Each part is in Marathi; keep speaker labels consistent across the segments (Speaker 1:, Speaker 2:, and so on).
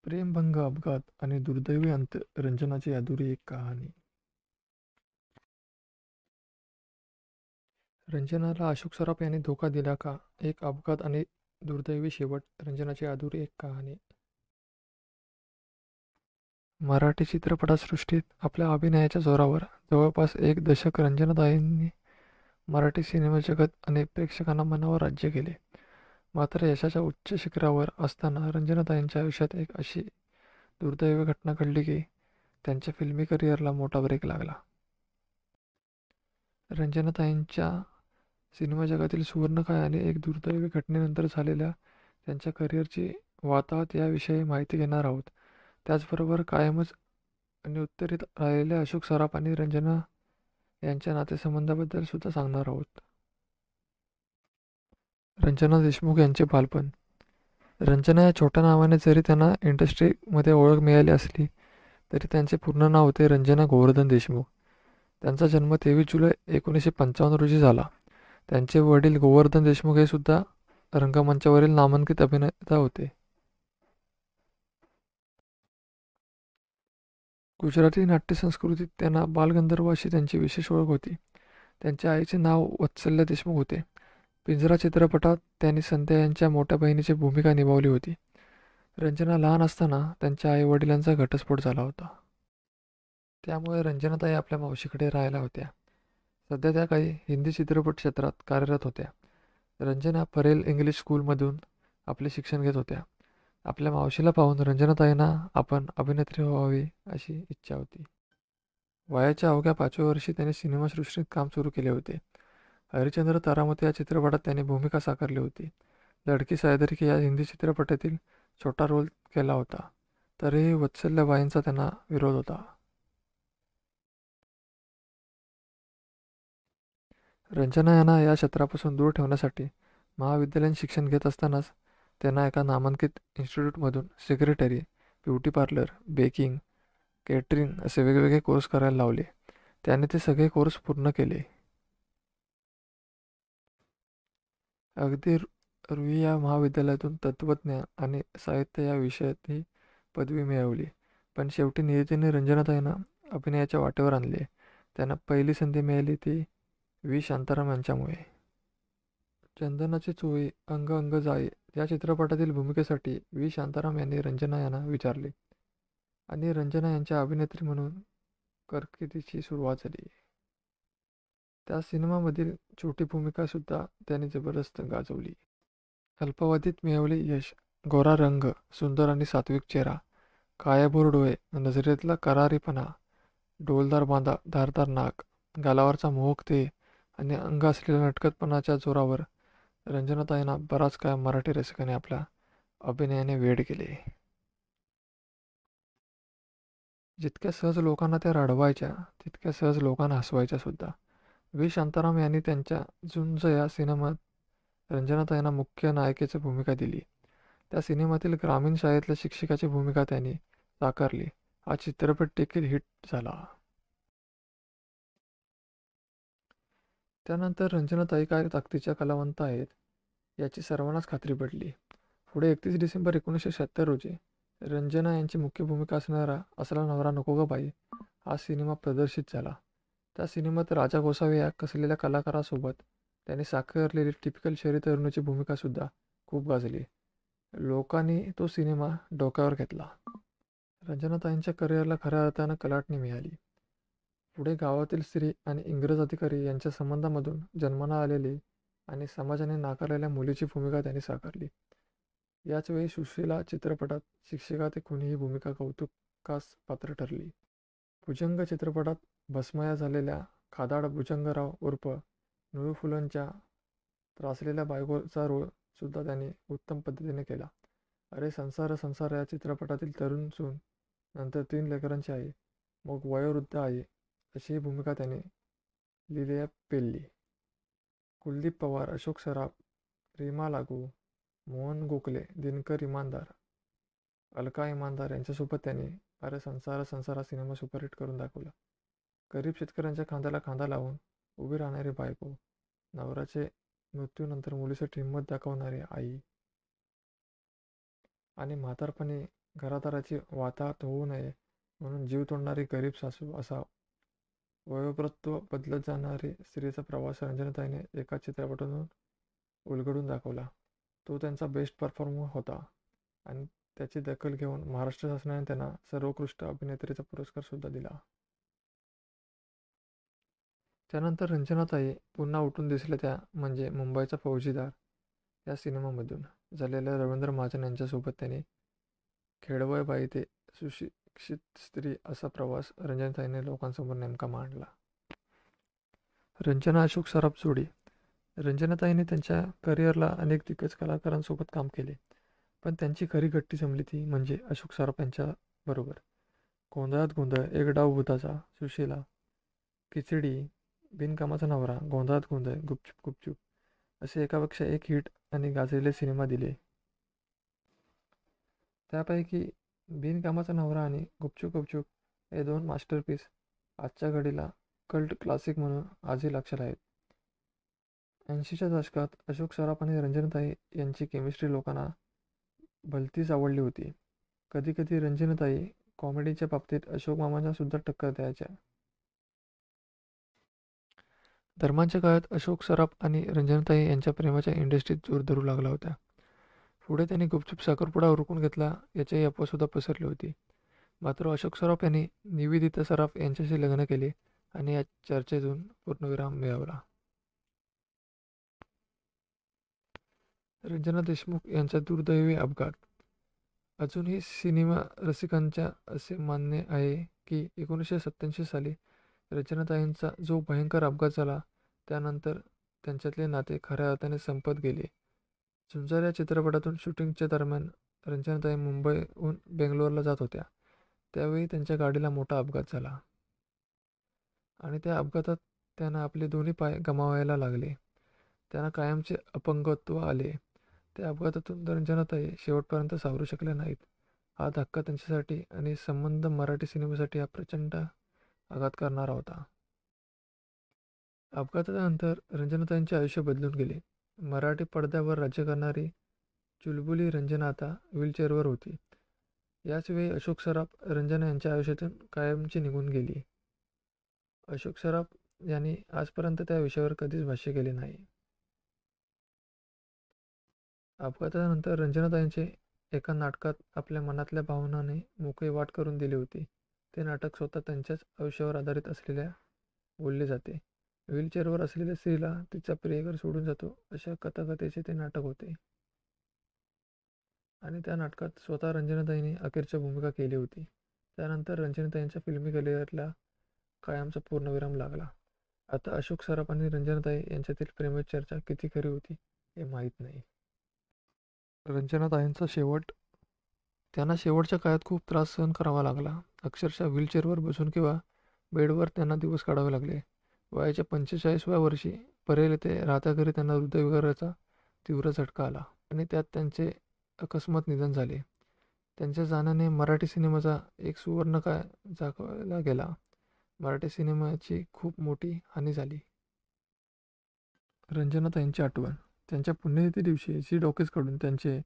Speaker 1: प्रेमभंग अपघात आणि दुर्दैवी अंत रंजनाची अधुरी एक कहाणी. रंजनाला अशोक सराफ यांनी धोका दिला का? एक अपघात आणि दुर्दैवी शेवट, रंजनाची अधुरी एक कहाणी. मराठी चित्रपटसृष्टीत आपल्या अभिनयाच्या जोरावर जवळपास एक दशक रंजनाताईंनी मराठी सिनेमाजगत अनेक प्रेक्षकांना मनावर राज्य केले. मात्र यशाच्या उच्च शिखरावर असताना रंजनाताईंच्या आयुष्यात एक अशी दुर्दैवी घटना घडली की त्यांच्या फिल्मी करिअरला मोठा ब्रेक लागला. रंजनाताईंच्या सिनेमा जगातील सुवर्णकाळ आणि एक दुर्दैवी घटनेनंतर झालेल्या त्यांच्या करिअरची वाताहत याविषयी माहिती घेणार आहोत. त्याचबरोबर कायमच अनुत्तरित राहिलेल्या अशोक सराफ आणि रंजना यांच्या नातेसंबंधाबद्दल सुद्धा सांगणार आहोत. रंजना देशमुख यांचे बालपण. रंजना या छोट्या नावाने जरी त्यांना इंडस्ट्रीमध्ये ओळख मिळाली असली तरी त्यांचे पूर्ण नाव होते रंजना गोवर्धन देशमुख. त्यांचा जन्म 23 जुलै 1955 रोजी झाला. त्यांचे वडील गोवर्धन देशमुख हे सुद्धा रंगमंचावरील नामांकित अभिनेता होते. गुजराती नाट्यसंस्कृतीत त्यांना बालगंधर्व अशी त्यांची विशेष ओळख होती. त्यांच्या आईचे नाव वत्सल्य देशमुख होते. पिंजरा चित्रपटात त्यांनी संध्या यांच्या मोठ्या बहिणीची भूमिका निभावली होती. रंजना लहान असताना त्यांच्या आईवडिलांचा घटस्फोट झाला होता. त्यामुळे रंजनाताई आपल्या मावशीकडे राहायला होत्या. सध्या त्या काही हिंदी चित्रपट क्षेत्रात कार्यरत होत्या. रंजना परेल इंग्लिश स्कूलमधून आपले शिक्षण घेत होत्या. आपल्या मावशीला पाहून रंजनाताईंना आपण अभिनेत्री व्हावी अशी इच्छा होती. वयाच्या अवघ्या 5व्या वर्षी त्यांनी सिनेमासृष्टीत काम सुरू केले होते. हरिश्चंद्र तारामती या चित्रपटात त्यांनी भूमिका साकारली होती. लडकी सायदरी की या हिंदी चित्रपटातील छोटा रोल केला होता. तरीही वत्सल्यबाईंचा त्यांना विरोध होता. रंजना यांना या क्षेत्रापासून दूर ठेवण्यासाठी महाविद्यालयीन शिक्षण घेत असतानाच त्यांना एका नामांकित इन्स्टिट्यूटमधून secretary, beauty parlour, baking, catering असे वेगवेगळे कोर्स करायला लावले. त्याने ते सगळे कोर्स पूर्ण केले. अगदी रुई या महाविद्यालयातून तत्त्वज्ञान आणि साहित्य या विषयातही पदवी मिळवली. पण शेवटी नियतीने रंजनाताईंना अभिनयाच्या वाटेवर आणले. त्यांना पहिली संधी मिळाली ती व्ही. शांताराम यांच्यामुळे. चंदनाची चोळी अंग अंग जाई या चित्रपटातील भूमिकेसाठी व्ही. शांताराम यांनी रंजना यांना विचारले आणि रंजना यांच्या अभिनेत्री म्हणून कारकिर्दीची सुरुवात झाली. त्या सिनेमामधील छोटी भूमिकासुद्धा त्यांनी जबरदस्त गाजवली. अल्पावधीत मिळवले यश. गोरा रंग, सुंदर आणि सात्विक चेहरा, काळेभोर डोळे, नजरेतला करारीपणा, डौलदार बांधा, धारदार नाक, गालावरचा मोहक ते आणि अंग असलेल्या नटखटपणाच्या जोरावर रंजनाताईंना बराच काळ मराठी रसिकांनी आपल्या अभिनयाने वेड केले. जितक्या सहज लोकांना त्या रडवायच्या तितक्या सहज लोकांना हसवायच्या सुद्धा. व्ही. शांताराम यांनी त्यांच्या झुंज या सिनेमात रंजनाताईंना मुख्य नायिकेची भूमिका दिली. त्या सिनेमातील ग्रामीण शाळेतल्या शिक्षिकाची भूमिका त्यांनी साकारली. हा चित्रपट देखील हिट झाला. त्यानंतर रंजनाताई काय ताकदीच्या कलावंत आहेत याची सर्वांनाच खात्री पडली. पुढे 31 डिसेंबर 1976 रोजी रंजना यांची मुख्य भूमिका असणारा असला नवरा नको ग बाई हा सिनेमा प्रदर्शित झाला. त्या सिनेमात राजा गोसावी या कसलेल्या कलाकारासोबत त्यांनी साकारलेली टिपिकल शहरी तरुणीची भूमिकासुद्धा खूप गाजली. लोकांनी तो सिनेमा डोक्यावर घेतला. रंजनाताईंच्या करिअरला खऱ्या अर्थानं कलाटणी मिळाली. पुढे गावातील स्त्री आणि इंग्रज अधिकारी यांच्या संबंधामधून जन्माला आलेली आणि समाजाने नाकारलेल्या मुलीची भूमिका त्यांनी साकारली. याचवेळी सुशीला चित्रपटात शिक्षिका ते खुनी ही भूमिका कौतुकास पात्र ठरली. भुजंग चित्रपटात भस्मया झालेल्या खादाड भुजंगराव उर्फ नूर फुलंच्या त्रासलेल्या बायकोचा रोल सुद्धा त्यांनी उत्तम पद्धतीने केला. अरे संसार संसार या चित्रपटातील तरुण सून, नंतर 3 लेकरांची आई, मग वयोवृद्ध आई अशी ही भूमिका त्यांनी लिलिया पेलली. कुलदीप पवार, अशोक सराफ, रीमा लागू, मोहन गोखले, दिनकर इमानदार, अलका इमानदार यांच्यासोबत त्यांनी अरे संसार संसार हा सिनेमा सुपरहिट करून दाखवला. गरीब शेतकऱ्यांच्या खांद्याला खांदा लावून उभी राहणारी बायको, नवऱ्याचे मृत्यूनंतर मुलीसाठी हिंमत दाखवणारी आई आणि म्हातारपणी घरादाराची वाताहत होऊ नये म्हणून जीव तोडणारी गरीब सासू असा वयोवृत्व बदलत जाणारी स्त्रीचा प्रवास रंजनताईने एका चित्रपटातून उलगडून दाखवला. तो त्यांचा बेस्ट परफॉर्मर होता आणि त्याची दखल घेऊन महाराष्ट्र शासनाने त्यांना सर्वोत्कृष्ट अभिनेत्रीचा पुरस्कार सुद्धा दिला. त्यानंतर रंजनाताई पुन्हा उठून दिसल्या त्या म्हणजे मुंबईचा फौजीदार या सिनेमामधून. झालेल्या रवींद्र महाजन यांच्यासोबत त्यांनी खेडवय बाई ते सुशिक्षित स्त्री असा प्रवास रंजनाताईने लोकांसमोर नेमका मांडला. रंजना अशोक सराफ जोडी. रंजनाताईने त्यांच्या करिअरला अनेक दिग्गज कलाकारांसोबत काम केले, पण त्यांची खरी गट्टी जमली ती म्हणजे अशोक सराफ यांच्याबरोबर. गोंधळात गोंधळ, एक डाव भुताचा, सुशीला, खिचडी, बिनकामाचा नवरा, गोंधळात गोंधळ, गुपचूप गुपचूप असे एकापेक्षा एक हिट आणि गाजलेले सिनेमा दिले. त्यापैकी बिनकामाचा नवरा आणि गुपचूप गुपचूप हे दोन मास्टरपीस आजच्या घडीला कल्ट क्लासिक म्हणून आजही लक्षात आहेत. 80च्या दशकात अशोक सराफ आणि रंजनताई यांची केमिस्ट्री लोकांना भलतीच आवडली होती. कधीकधी रंजनताई कॉमेडीच्या बाबतीत अशोक मामांना सुद्धा टक्कर द्यायच्या. दरम्यानच्या काळात अशोक सराफ आणि रंजनताई यांच्या प्रेमाच्या इंडस्ट्रीत जोर धरू लागला होता. पुढे त्यांनी गुपचूप साखरपुडा उरकून घेतला याच्याही अफवासुद्धा पसरली होती. मात्र अशोक सराफ यांनी निवेदिता सराफ यांच्याशी लग्न केले आणि या चर्चेतून पूर्णविराम मिळवला. रंजना देशमुख यांचा दुर्दैवी अपघात. अजूनही सिनेमा रसिकांच्या असे मानणे आहे की 1987 साली रंजनाताईंचा जो भयंकर अपघात झाला त्यानंतर त्यांच्यातले नाते खऱ्या अर्थाने संपत गेले. झुंजार या चित्रपटातून शूटिंगच्या दरम्यान रंजनाताई मुंबईहून बेंगलोरला जात होत्या. त्यावेळी त्यांच्या गाडीला मोठा अपघात झाला आणि त्या अपघातात त्यांना आपले दोन्ही पाय गमावायला लागले. त्यांना कायमचे अपंगत्व आले. त्या अपघातातून रंजनाताई शेवटपर्यंत सावरू शकल्या नाहीत. हा धक्का त्यांच्यासाठी आणि संबंध मराठी सिनेमासाठी हा प्रचंड आघात करणारा होता. अपघातानंतर रंजनाताईंचे आयुष्य बदलून गेले. मराठी पडद्यावर राज्य करणारी चुलबुली रंजना आता व्हीलचेअरवर होती. याचवेळी अशोक सराफ रंजना यांच्या आयुष्यातून कायमची निघून गेली. अशोक सराफ यांनी आजपर्यंत त्या विषयावर कधीच भाष्य केले नाही. अपघातानंतर रंजनाताईंचे एका नाटकात आपल्या मनातल्या भावनांनी मोकळी वाट करून दिली होती. ते नाटक स्वतः त्यांच्याच आयुष्यावर आधारित असलेल्या बोलले जाते. व्हीलचेअरवर असलेल्या स्त्रीला तिचा प्रियकर सोडून जातो अशा कथाकथेचे ते नाटक होते आणि त्या नाटकात स्वतः रंजनाताईंनी अखेरची भूमिका केली होती. त्यानंतर रंजनाताईंच्या फिल्मी करिअरला कायमचा पूर्णविराम लागला. आता अशोक सराफ आणि रंजनाताई यांच्यातील प्रेमाची चर्चा किती खरी होती हे माहीत नाही. रंजनाताईंचा शेवट. त्यांना शेवटच्या काळात खूप त्रास सहन करावा लागला. अक्षरशः व्हीलचेअरवर बसून किंवा बेडवर त्यांना दिवस काढावे लागले. वयाच्या 45व्या वर्षी परेल येथे राहत्या घरी त्यांना हृदयविकाराचा तीव्र झटका आला आणि त्यात त्यांचे अकस्मात निधन झाले. त्यांच्या जाण्याने मराठी सिनेमाचा एक सुवर्णकाळ जागवला गेला. मराठी सिनेमाची खूप मोठी हानी झाली. रंजनाताईंची आठवण. त्यांच्या पुण्यतिथी दिवशी झी टॉकीजकडून त्यांचे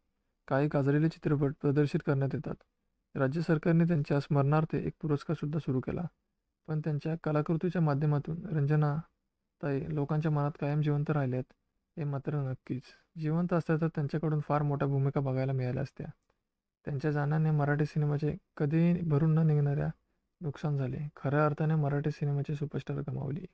Speaker 1: काही गाजलेले चित्रपट प्रदर्शित करण्यात येतात. राज्य सरकारने त्यांच्या स्मरणार्थ एक पुरस्कारसुद्धा सुरू केला. पण त्यांच्या कलाकृतीच्या माध्यमातून रंजनाताई लोकांच्या मनात कायम जिवंत राहिल्यात हे मात्र नक्कीच. जिवंत असत्या तर त्यांच्याकडून फार मोठ्या भूमिका बघायला मिळाल्या असत्या. त्यांच्या जाण्याने मराठी सिनेमाचे कधीही भरून न निघणाऱ्या नुकसान झाले. खऱ्या अर्थाने मराठी सिनेमाची सुपरस्टार गमावली.